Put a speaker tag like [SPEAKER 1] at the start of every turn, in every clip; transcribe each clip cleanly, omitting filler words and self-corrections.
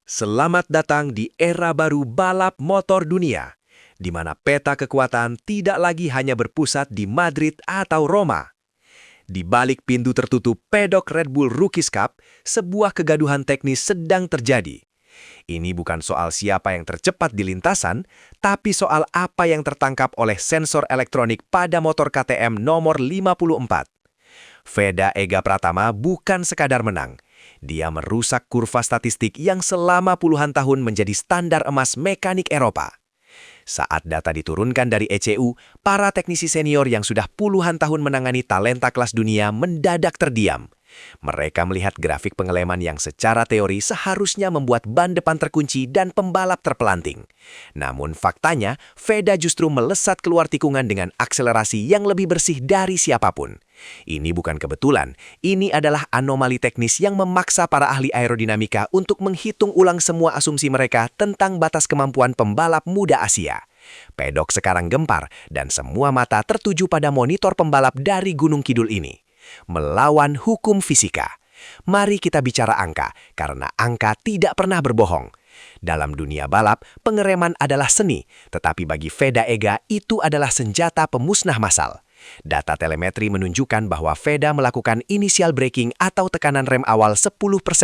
[SPEAKER 1] Selamat datang di era baru balap motor dunia, di mana peta kekuatan tidak lagi hanya berpusat di Madrid atau Roma. Di balik pintu tertutup pedok Red Bull Rookies Cup, sebuah kegaduhan teknis sedang terjadi. Ini bukan soal siapa yang tercepat di lintasan, tapi soal apa yang tertangkap oleh sensor elektronik pada motor KTM nomor 54. Veda Ega Pratama bukan sekadar menang. Dia merusak kurva statistik yang selama puluhan tahun menjadi standar emas mekanik Eropa. Saat data diturunkan dari ECU, para teknisi senior yang sudah puluhan tahun menangani talenta kelas dunia mendadak terdiam. Mereka melihat grafik pengeleman yang secara teori seharusnya membuat ban depan terkunci dan pembalap terpelanting. Namun faktanya, Veda justru melesat keluar tikungan dengan akselerasi yang lebih bersih dari siapapun. Ini bukan kebetulan, ini adalah anomali teknis yang memaksa para ahli aerodinamika untuk menghitung ulang semua asumsi mereka tentang batas kemampuan pembalap muda Asia. Pedok sekarang gempar dan semua mata tertuju pada monitor pembalap dari Gunung Kidul ini. Melawan hukum fisika. Mari kita bicara angka, karena angka tidak pernah berbohong. Dalam dunia balap, pengereman adalah seni, tetapi bagi Veda Ega itu adalah senjata pemusnah massal. Data telemetri menunjukkan bahwa Veda melakukan initial braking atau tekanan rem awal 10%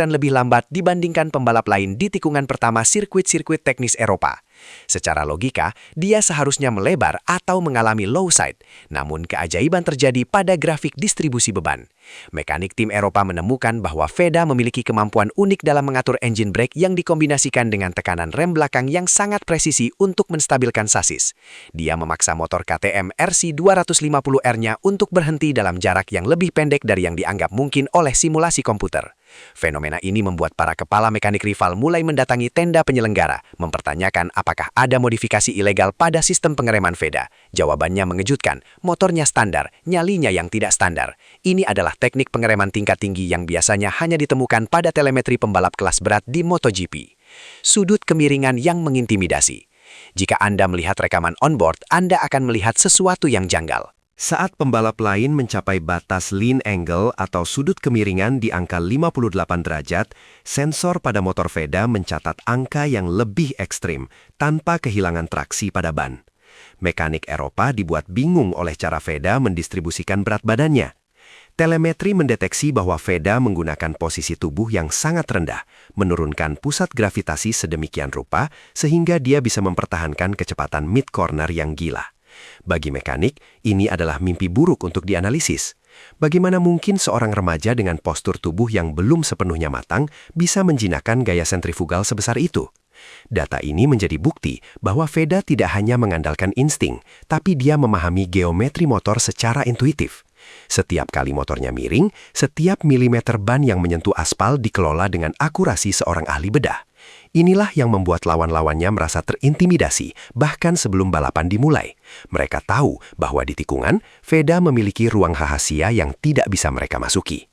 [SPEAKER 1] lebih lambat dibandingkan pembalap lain di tikungan pertama sirkuit-sirkuit teknis Eropa. Secara logika, dia seharusnya melebar atau mengalami low side, namun keajaiban terjadi pada grafik distribusi beban. Mekanik tim Eropa menemukan bahwa Veda memiliki kemampuan unik dalam mengatur engine brake yang dikombinasikan dengan tekanan rem belakang yang sangat presisi untuk menstabilkan sasis. Dia memaksa motor KTM RC 250R-nya untuk berhenti dalam jarak yang lebih pendek dari yang dianggap mungkin oleh simulasi komputer. Fenomena ini membuat para kepala mekanik rival mulai mendatangi tenda penyelenggara, mempertanyakan apakah ada modifikasi ilegal pada sistem pengereman Veda. Jawabannya mengejutkan, motornya standar, nyalinya yang tidak standar. Ini adalah teknik pengereman tingkat tinggi yang biasanya hanya ditemukan pada telemetri pembalap kelas berat di MotoGP. Sudut kemiringan yang mengintimidasi. Jika Anda melihat rekaman onboard, Anda akan melihat sesuatu yang janggal.
[SPEAKER 2] Saat pembalap lain mencapai batas lean angle atau sudut kemiringan di angka 58 derajat, sensor pada motor Veda mencatat angka yang lebih ekstrim tanpa kehilangan traksi pada ban. Mekanik Eropa dibuat bingung oleh cara Veda mendistribusikan berat badannya. Telemetri mendeteksi bahwa Veda menggunakan posisi tubuh yang sangat rendah, menurunkan pusat gravitasi sedemikian rupa sehingga dia bisa mempertahankan kecepatan mid-corner yang gila. Bagi mekanik, ini adalah mimpi buruk untuk dianalisis. Bagaimana mungkin seorang remaja dengan postur tubuh yang belum sepenuhnya matang bisa menjinakkan gaya sentrifugal sebesar itu? Data ini menjadi bukti bahwa Veda tidak hanya mengandalkan insting, tapi dia memahami geometri motor secara intuitif. Setiap kali motornya miring, setiap milimeter ban yang menyentuh aspal dikelola dengan akurasi seorang ahli bedah. Inilah yang membuat lawan-lawannya merasa terintimidasi, bahkan sebelum balapan dimulai. Mereka tahu bahwa di tikungan, Veda memiliki ruang rahasia yang tidak bisa mereka masuki.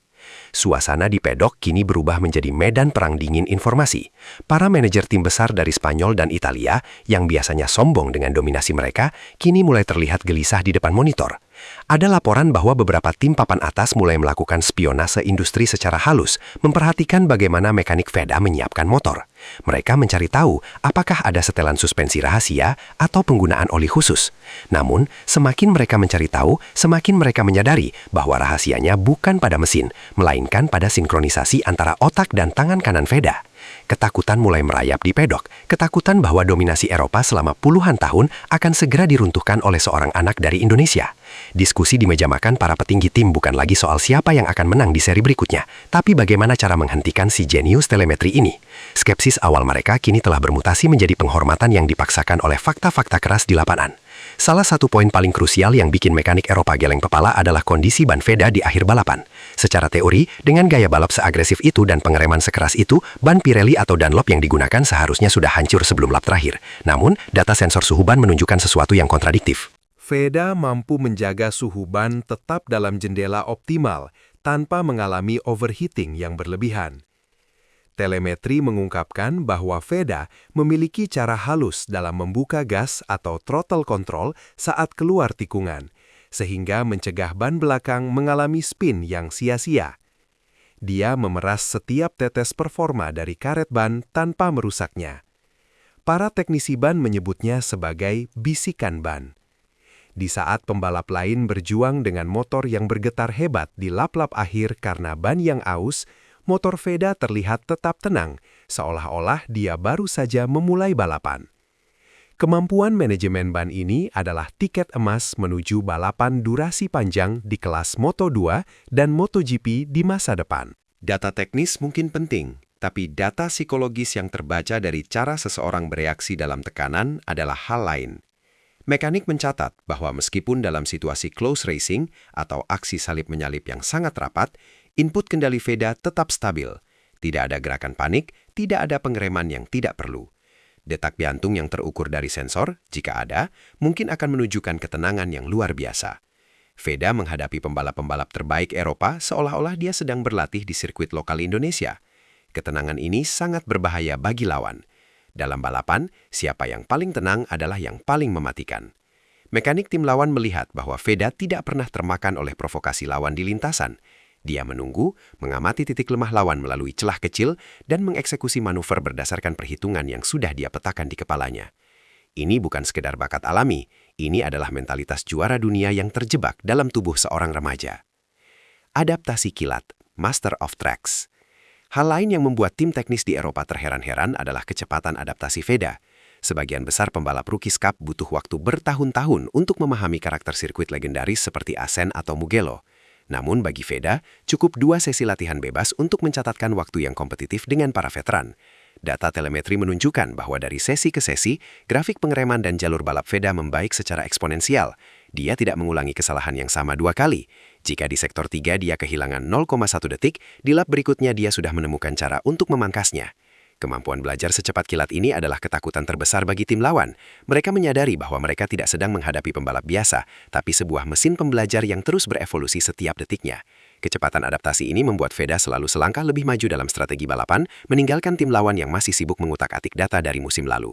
[SPEAKER 2] Suasana di pedok kini berubah menjadi medan perang dingin informasi. Para manajer tim besar dari Spanyol dan Italia, yang biasanya sombong dengan dominasi mereka, kini mulai terlihat gelisah di depan monitor. Ada laporan bahwa beberapa tim papan atas mulai melakukan spionase industri secara halus, memperhatikan bagaimana mekanik Veda menyiapkan motor. Mereka mencari tahu apakah ada setelan suspensi rahasia atau penggunaan oli khusus. Namun, semakin mereka mencari tahu, semakin mereka menyadari bahwa rahasianya bukan pada mesin, melainkan pada sinkronisasi antara otak dan tangan kanan Veda. Ketakutan mulai merayap di pedok, ketakutan bahwa dominasi Eropa selama puluhan tahun akan segera diruntuhkan oleh seorang anak dari Indonesia. Diskusi di meja makan para petinggi tim bukan lagi soal siapa yang akan menang di seri berikutnya, tapi bagaimana cara menghentikan si jenius telemetri ini. Skepsis awal mereka kini telah bermutasi menjadi penghormatan yang dipaksakan oleh fakta-fakta keras di lapangan. Salah satu poin paling krusial yang bikin mekanik Eropa geleng kepala adalah kondisi ban Veda di akhir balapan. Secara teori, dengan gaya balap seagresif itu dan pengereman sekeras itu, ban Pirelli atau Dunlop yang digunakan seharusnya sudah hancur sebelum lap terakhir. Namun, data sensor suhu ban menunjukkan sesuatu yang kontradiktif.
[SPEAKER 3] Veda mampu menjaga suhu ban tetap dalam jendela optimal tanpa mengalami overheating yang berlebihan. Telemetri mengungkapkan bahwa Veda memiliki cara halus dalam membuka gas atau throttle control saat keluar tikungan, sehingga mencegah ban belakang mengalami spin yang sia-sia. Dia memeras setiap tetes performa dari karet ban tanpa merusaknya. Para teknisi ban menyebutnya sebagai bisikan ban. Di saat pembalap lain berjuang dengan motor yang bergetar hebat di lap-lap akhir karena ban yang aus, motor Veda terlihat tetap tenang, seolah-olah dia baru saja memulai balapan. Kemampuan manajemen ban ini adalah tiket emas menuju balapan durasi panjang di kelas Moto2 dan MotoGP di masa depan.
[SPEAKER 2] Data teknis mungkin penting, tapi data psikologis yang terbaca dari cara seseorang bereaksi dalam tekanan adalah hal lain. Mekanik mencatat bahwa meskipun dalam situasi close racing atau aksi salip-menyalip yang sangat rapat, input kendali Veda tetap stabil. Tidak ada gerakan panik, tidak ada pengereman yang tidak perlu. Detak jantung yang terukur dari sensor, jika ada, mungkin akan menunjukkan ketenangan yang luar biasa. Veda menghadapi pembalap-pembalap terbaik Eropa seolah-olah dia sedang berlatih di sirkuit lokal Indonesia. Ketenangan ini sangat berbahaya bagi lawan. Dalam balapan, siapa yang paling tenang adalah yang paling mematikan. Mekanik tim lawan melihat bahwa Veda tidak pernah termakan oleh provokasi lawan di lintasan. Dia menunggu, mengamati titik lemah lawan melalui celah kecil, dan mengeksekusi manuver berdasarkan perhitungan yang sudah dia petakan di kepalanya. Ini bukan sekedar bakat alami, ini adalah mentalitas juara dunia yang terjebak dalam tubuh seorang remaja. Adaptasi kilat, Master of Tracks. Hal lain yang membuat tim teknis di Eropa terheran-heran adalah kecepatan adaptasi Veda. Sebagian besar pembalap Rookies Cup butuh waktu bertahun-tahun untuk memahami karakter sirkuit legendaris seperti Assen atau Mugello. Namun bagi Veda, cukup 2 sesi latihan bebas untuk mencatatkan waktu yang kompetitif dengan para veteran. Data telemetri menunjukkan bahwa dari sesi ke sesi, grafik pengereman dan jalur balap Veda membaik secara eksponensial. Dia tidak mengulangi kesalahan yang sama 2 kali. Jika di sektor 3 dia kehilangan 0,1 detik, di lap berikutnya dia sudah menemukan cara untuk memangkasnya. Kemampuan belajar secepat kilat ini adalah ketakutan terbesar bagi tim lawan. Mereka menyadari bahwa mereka tidak sedang menghadapi pembalap biasa, tapi sebuah mesin pembelajar yang terus berevolusi setiap detiknya. Kecepatan adaptasi ini membuat Veda selalu selangkah lebih maju dalam strategi balapan, meninggalkan tim lawan yang masih sibuk mengutak-atik data dari musim lalu.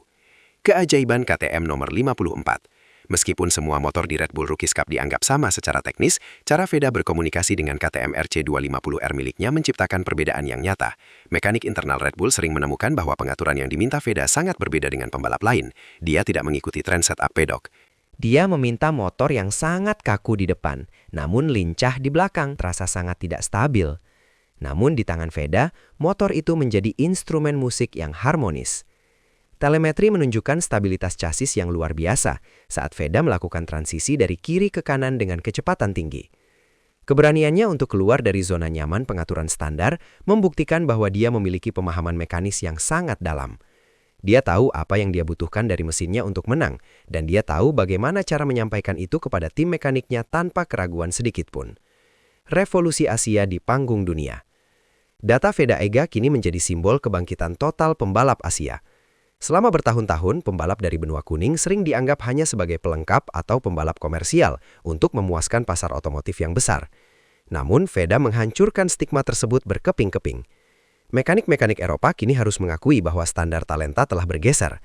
[SPEAKER 2] Keajaiban KTM nomor 54. Meskipun semua motor di Red Bull Rookies Cup dianggap sama secara teknis, cara Veda berkomunikasi dengan KTM RC250R miliknya menciptakan perbedaan yang nyata. Mekanik internal Red Bull sering menemukan bahwa pengaturan yang diminta Veda sangat berbeda dengan pembalap lain. Dia tidak mengikuti tren setup pedok.
[SPEAKER 4] Dia meminta motor yang sangat kaku di depan, namun lincah di belakang, terasa sangat tidak stabil. Namun di tangan Veda, motor itu menjadi instrumen musik yang harmonis. Telemetri menunjukkan stabilitas chassis yang luar biasa saat Veda melakukan transisi dari kiri ke kanan dengan kecepatan tinggi. Keberaniannya untuk keluar dari zona nyaman pengaturan standar membuktikan bahwa dia memiliki pemahaman mekanis yang sangat dalam. Dia tahu apa yang dia butuhkan dari mesinnya untuk menang, dan dia tahu bagaimana cara menyampaikan itu kepada tim mekaniknya tanpa keraguan sedikit pun. Revolusi Asia di panggung dunia. Data Veda Ega kini menjadi simbol kebangkitan total pembalap Asia. Selama bertahun-tahun, pembalap dari benua kuning sering dianggap hanya sebagai pelengkap atau pembalap komersial untuk memuaskan pasar otomotif yang besar. Namun, Veda menghancurkan stigma tersebut berkeping-keping. Mekanik-mekanik Eropa kini harus mengakui bahwa standar talenta telah bergeser.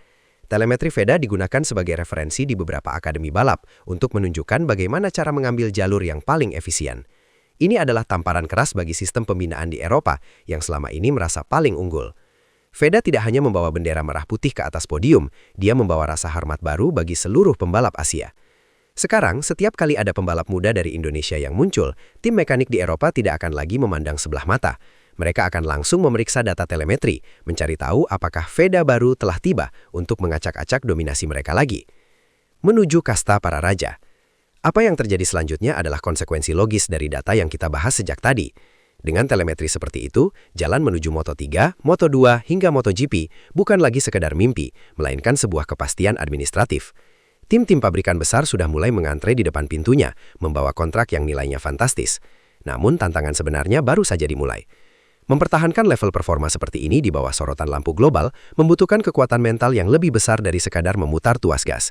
[SPEAKER 4] Telemetri Veda digunakan sebagai referensi di beberapa akademi balap untuk menunjukkan bagaimana cara mengambil jalur yang paling efisien. Ini adalah tamparan keras bagi sistem pembinaan di Eropa yang selama ini merasa paling unggul. Veda tidak hanya membawa bendera merah putih ke atas podium, dia membawa rasa hormat baru bagi seluruh pembalap Asia. Sekarang, setiap kali ada pembalap muda dari Indonesia yang muncul, tim mekanik di Eropa tidak akan lagi memandang sebelah mata. Mereka akan langsung memeriksa data telemetri, mencari tahu apakah Veda baru telah tiba untuk mengacak-acak dominasi mereka lagi. Menuju kasta para raja. Apa yang terjadi selanjutnya adalah konsekuensi logis dari data yang kita bahas sejak tadi. Dengan telemetri seperti itu, jalan menuju Moto3, Moto2, hingga MotoGP bukan lagi sekedar mimpi, melainkan sebuah kepastian administratif. Tim-tim pabrikan besar sudah mulai mengantre di depan pintunya, membawa kontrak yang nilainya fantastis. Namun tantangan sebenarnya baru saja dimulai. Mempertahankan level performa seperti ini di bawah sorotan lampu global membutuhkan kekuatan mental yang lebih besar dari sekadar memutar tuas gas.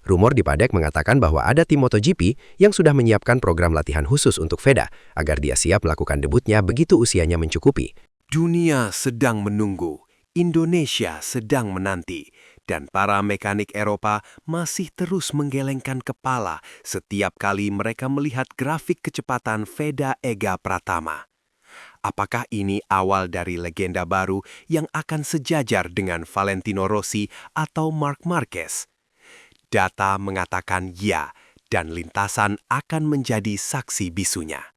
[SPEAKER 4] Rumor di Paddock mengatakan bahwa ada tim MotoGP yang sudah menyiapkan program latihan khusus untuk Veda agar dia siap melakukan debutnya begitu usianya mencukupi.
[SPEAKER 3] Dunia sedang menunggu, Indonesia sedang menanti, dan para mekanik Eropa masih terus menggelengkan kepala setiap kali mereka melihat grafik kecepatan Veda Ega Pratama.
[SPEAKER 2] Apakah ini awal dari legenda baru yang akan sejajar dengan Valentino Rossi atau Marc Marquez? Data mengatakan ya, dan lintasan akan menjadi saksi bisunya.